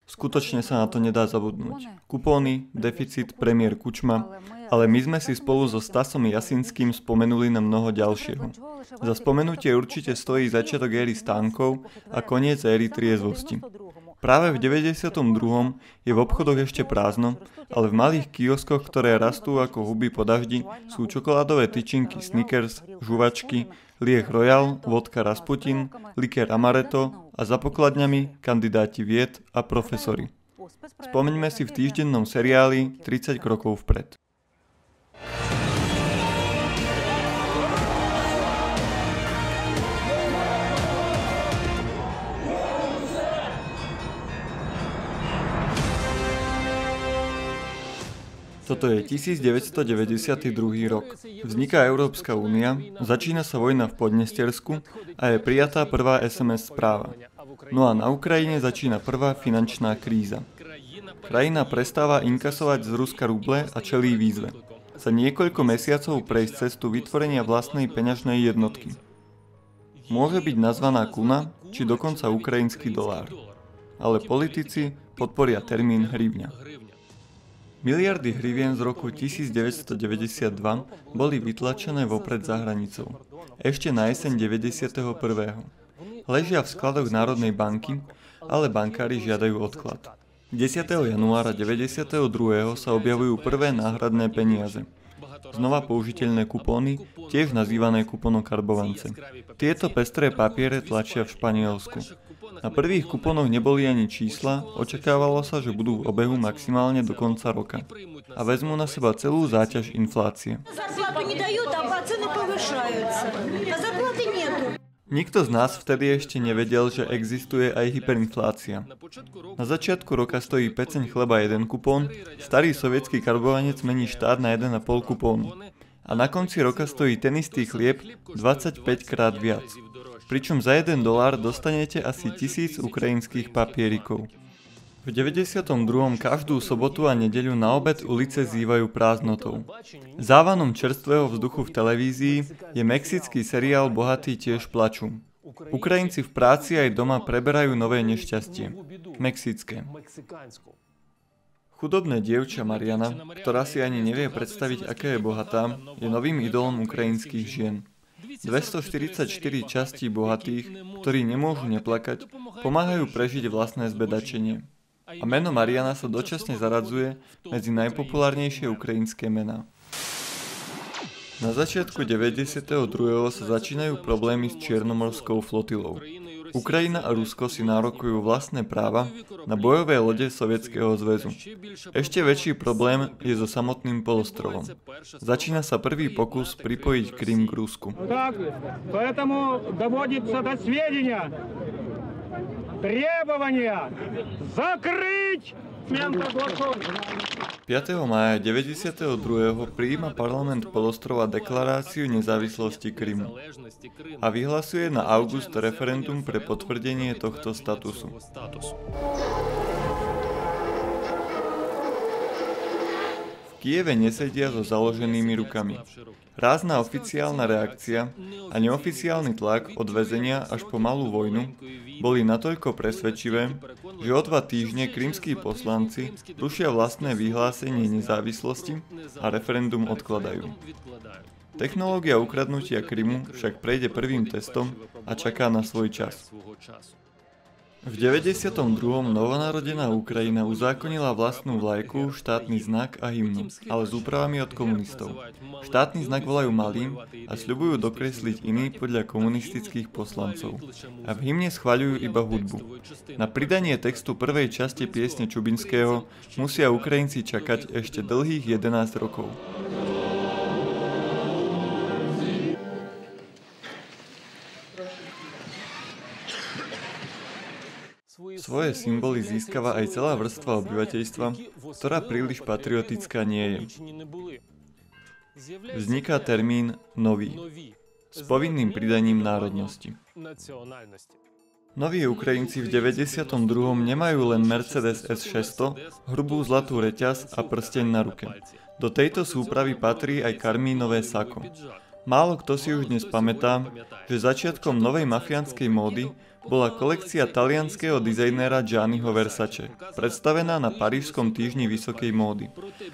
Skutočne sa na to nedá zabudnúť. Kupóny, deficit, premiér Kučma, ale my sme si spolu so Stasom Jasinským spomenuli na mnoho ďalšieho. Za spomenutie určite stojí začiatok éry stánkov a koniec éry triezvosti. Práve v 92. je v obchodoch ešte prázdno, ale v malých kioskoch, ktoré rastú ako huby po daždi, sú čokoládové tyčinky Snickers, žuvačky, lieh Royal, vodka Rasputin, likér Amaretto a za pokladňami kandidáti vied a profesori. Spomeňme si v týždennom seriáli 30 krokov vpred. Toto je 1992 rok. Vzniká Európska únia, začína sa vojna v Podnestersku a je prijatá prvá SMS správa. No a na Ukrajine začína prvá finančná kríza. Krajina prestáva inkasovať z Ruska ruble a čelí výzve. Za niekoľko mesiacov prejsť cestu vytvorenia vlastnej peňažnej jednotky. Môže byť nazvaná kuna, či dokonca ukrajinský dolár. Ale politici podporia termín hryvňa. Miliardy hrivien z roku 1992 boli vytlačené vopred za hranicou. Ešte na jeseň 91. Ležia v skladoch Národnej banky, ale bankári žiadajú odklad. 10. januára 92. sa objavujú prvé náhradné peniaze. Znova použiteľné kupóny, tiež nazývané kuponokarbovance. Tieto pestré papiere tlačia v Španielsku. Na prvých kupónoch neboli ani čísla, očakávalo sa, že budú v obehu maximálne do konca roka. A vezmú na seba celú záťaž inflácie. Nikto z nás vtedy ešte nevedel, že existuje aj hyperinflácia. Na začiatku roka stojí peceň chleba 1 kupón, starý sovietský karbovanec mení štát na 1,5 kupónu. A na konci roka stojí ten istý chlieb 25 krát viac. Pričom za $1 dostanete asi 1000 ukrajinských papierikov. V 92. každú sobotu a nedeľu na obed ulice zývajú prázdnotou. Závanom čerstvého vzduchu v televízii je mexický seriál Bohatí tiež plačú. Ukrajinci v práci aj doma preberajú nové nešťastie. Mexické. Chudobné dievča Mariana, ktorá si ani nevie predstaviť, aká je bohatá, je novým idolom ukrajinských žien. 244 častí bohatých, ktorí nemôžu neplakať, pomáhajú prežiť vlastné zbedačenie. A meno Mariana sa dočasne zaradzuje medzi najpopulárnejšie ukrajinské mená. Na začiatku 92. sa začínajú problémy s Čiernomorskou flotilou. Ukrajina a Rusko si nárokujú vlastné práva na bojové lode Sovietskeho zväzu. Ešte väčší problém je so samotným polostrovom. Začína sa prvý pokus pripojiť Krym k Rusku. Требования закрыть! 5. mája 92. prijíma parlament polostrova deklaráciu nezávislosti Krymu a vyhlasuje na august referendum pre potvrdenie tohto statusu. V Kieve nesedia so založenými rukami. Rázna oficiálna reakcia a neoficiálny tlak od väzenia až po malú vojnu boli natoľko presvedčivé, že o 2 týždne krymskí poslanci rušia vlastné vyhlásenie nezávislosti a referendum odkladajú. Technológia ukradnutia Krymu však prejde prvým testom a čaká na svoj čas. V 92. novonarodená Ukrajina uzákonila vlastnú vlajku, štátny znak a hymnu, ale s úpravami od komunistov. Štátny znak volajú malým a sľubujú dokresliť iný podľa komunistických poslancov. A v hymne schvaľujú iba hudbu. Na pridanie textu prvej časti piesne Čubinského musia Ukrajinci čakať ešte dlhých 11 rokov. Svoje symboly získava aj celá vrstva obyvateľstva, ktorá príliš patriotická nie je. Vzniká termín nový, s povinným pridaním národnosti. Noví Ukrajinci v 92. nemajú len Mercedes S600, hrubú zlatú reťaz a prsteň na ruke. Do tejto súpravy patrí aj karmínové sako. Málo kto si už dnes pamätá, že začiatkom novej mafiánskej módy bola kolekcia talianskeho dizajnéra Gianniho Versace, predstavená na parížskom týždni vysokej módy.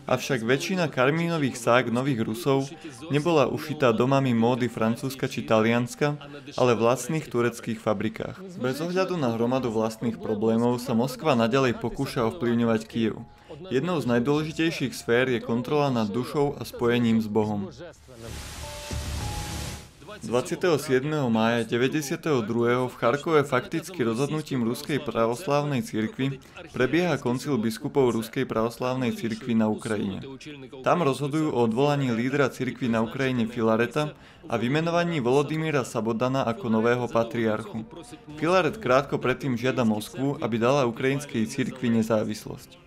Avšak väčšina karmínových sák nových Rusov nebola ušitá domami módy Francúzska či Talianska, ale v lacných tureckých fabrikách. Bez ohľadu na hromadu vlastných problémov sa Moskva naďalej pokúša ovplyvňovať Kyjev. Jednou z najdôležitejších sfér je kontrola nad dušou a spojením s Bohom. 27. mája 92. v Charkove fakticky rozhodnutím Ruskej pravoslávnej cirkvi prebieha koncil biskupov Ruskej pravoslávnej cirkvi na Ukrajine. Tam rozhodujú o odvolaní lídra cirkvi na Ukrajine Filareta a vymenovaní Volodymyra Sabodana ako nového patriarchu. Filaret krátko predtým žiada Moskvu, aby dala ukrajinskej cirkvi nezávislosť.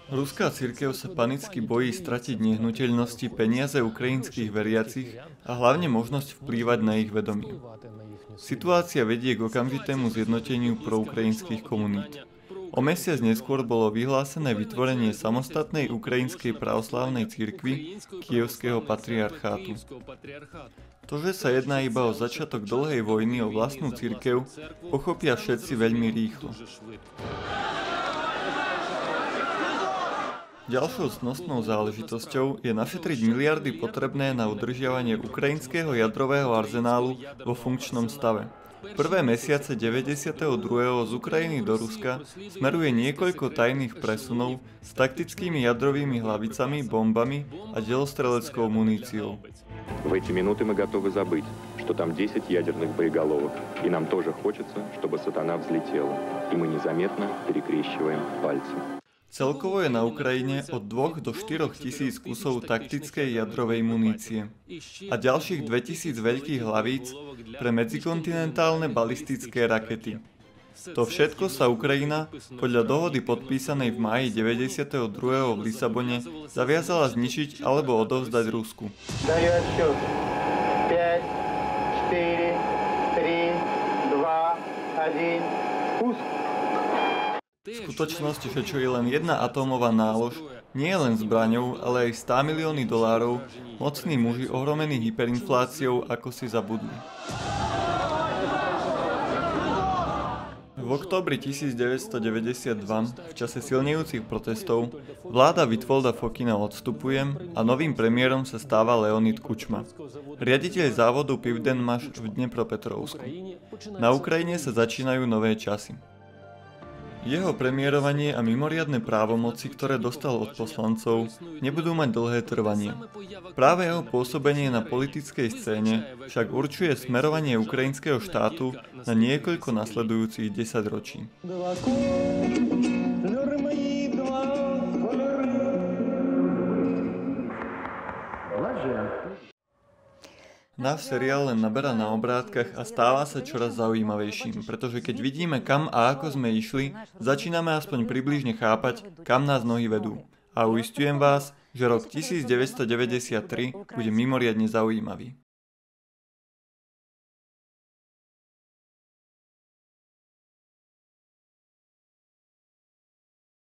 Ruská cirkev sa panicky bojí stratiť nehnuteľnosti, peniaze ukrajinských veriacich a hlavne možnosť vplývať na ich vedomie. Situácia vedie k okamžitému zjednoteniu proukrajinských komunít. O mesiac neskôr bolo vyhlásené vytvorenie samostatnej ukrajinskej pravoslávnej cirkvi Kyjevského patriarchátu. To, že sa jedná iba o začiatok dlhej vojny o vlastnú cirkev, pochopia všetci veľmi rýchlo. Ďalšou cnostnou záležitosťou je našetriť miliardy potrebné na udržiavanie ukrajinského jadrového arzenálu vo funkčnom stave. Prvé mesiace 92. z Ukrajiny do Ruska smeruje niekoľko tajných presunov s taktickými jadrovými hlavicami, bombami a delostreleckou muníciou. В эти минуты мы готовы забыть, что там 10 ядерных боеголовок, и нам тоже хочется, чтобы сатана взлетела, и мы незаметно перекрещиваем пальцы. Celkovo je na Ukrajine od 2 do 4 tisíc kusov taktickej jadrovej munície a ďalších 2000 veľkých hlavíc pre medzikontinentálne balistické rakety. To všetko sa Ukrajina, podľa dohody podpísanej v máji 92. v Lisabone, zaviazala zničiť alebo odovzdať Rusku. Даю отсчет. 5, 4, 3, 2, 1, spust. V skutočnosti, že čo je len jedna atómová nálož, nie je len zbraňou, ale aj 100 milióny dolárov, mocní muži ohromení hyperinfláciou ako si zabudli. V októbri 1992, v čase silnejúcich protestov, vláda Vitvolda Fokina odstupuje a novým premiérom sa stáva Leonid Kučma, riaditeľ závodu Pivdenmaš v Dnepropetrovsku. Na Ukrajine sa začínajú nové časy. Jeho premiérovanie a mimoriadne právomoci, ktoré dostal od poslancov, nebudú mať dlhé trvanie. Práve jeho pôsobenie na politickej scéne však určuje smerovanie ukrajinského štátu na niekoľko nasledujúcich 10 ročí. Náš seriál len naberá na obrátkach a stáva sa čoraz zaujímavejším, pretože keď vidíme kam a ako sme išli, začíname aspoň približne chápať, kam nás nohy vedú. A uisťujem vás, že rok 1993 bude mimoriadne zaujímavý.